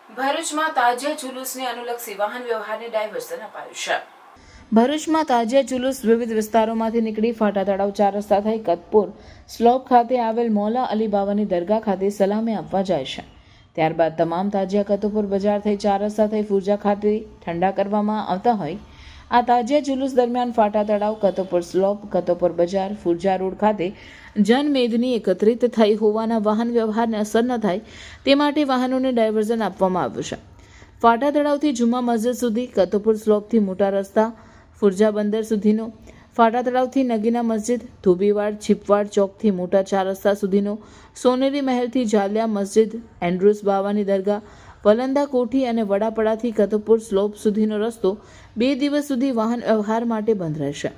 ભરૂચમાં તાજિયા જુલુસને અનુલક્ષી વાહન વ્યવહારને ડાયવર્ઝન અપાયું છે। ભરૂચમાં તાજિયા જુલુસ વિવિધ વિસ્તારોમાંથી નીકળી ફાટા તળાવ 4 રસ્તા થઈ કતપુર સ્લોપ ખાતે આવેલ મૌલા અલી બાવાની દરગાહ ખાતે સલામી આપવા જાય છે। ત્યારબાદ તમામ તાજિયા કતપુર બજાર થઈ 4 રસ્તા થઈ ફુરજા ખાતે ઠંડા કરવામાં આવતા હોય આ તાજિયા જુલુસ દરમિયાન ફાટા તળાવ, કતપુર સ્લોપ, કતપુર બજાર, ફુરજા રોડ ખાતે જનમેદની એકત્રિત થઈ હોવાના વાહન વ્યવહારને અસર ન થાય તે માટે વાહનોને ડાયવર્ઝન આપવામાં આવ્યું છે। ફાટા તળાવથી જુમા મસ્જિદ સુધી, કતપુર સ્લોપથી મોટા રસ્તા ફુરજા બંદર સુધીનો, ફાટા તળાવથી નગીના મસ્જિદ, ધોબીવાડ છીપવાડ ચોકથી મોટા 4 રસ્તા સુધીનો, સોનેરી મહેલથી જાલિયા મસ્જિદ, એન્ડ્રુસ બાવાની દરગાહ, વલંદા કોઠી અને વડાપડાથી કતપુર સ્લોપ સુધીનો રસ્તો 2 દિવસ સુધી વાહન વ્યવહાર માટે બંધ રહેશે।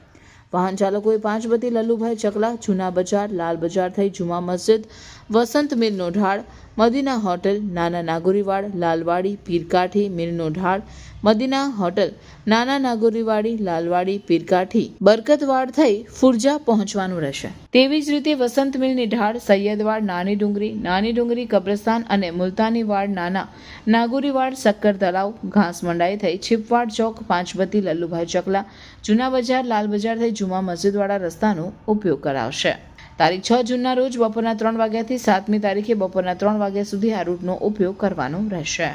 વાહન ચાલકોએ પાંચબતી લલ્લુભાઈ ચકલા, જૂના બજાર, લાલ બજાર થઈ જુમા મસ્જિદ, વસંત મિલનો ઢાળ, મદીના હોટલ, નાના નાગોરીવાડ, લાલવાડી, પીરકાઠી, મિલનો ઢાળ, મદીના હોટલ, નાના નાગોરીવાડી, લાલવાડી, પીરકાઠી, બરકતવાડ થઈ ફુરજા પહોંચવાનું રહેશે। તેવી જ રીતે વસંત મિલની ઢાળ, સૈયદવાડ, નાની ડુંગરી કબ્રસ્તાન અને મુલતાનીવાડ, નાના નાગોરીવાડ, સક્કર તળાવ, ઘાસમંડાઈ થઈ છીપવાડ ચોક, પાંચબતી લલ્લુભાઈ ચકલા, જૂના બજાર, લાલ બજાર થઈ જુમા મસ્જિદવાળા રસ્તાનો ઉપયોગ કરાવશે। તારીખ 6 જૂનના રોજ બપોરના 3 વાગ્યાથી 7મી તારીખે બપોરના 3 વાગ્યા સુધી આ રૂટનો ઉપયોગ કરવાનો રહેશે।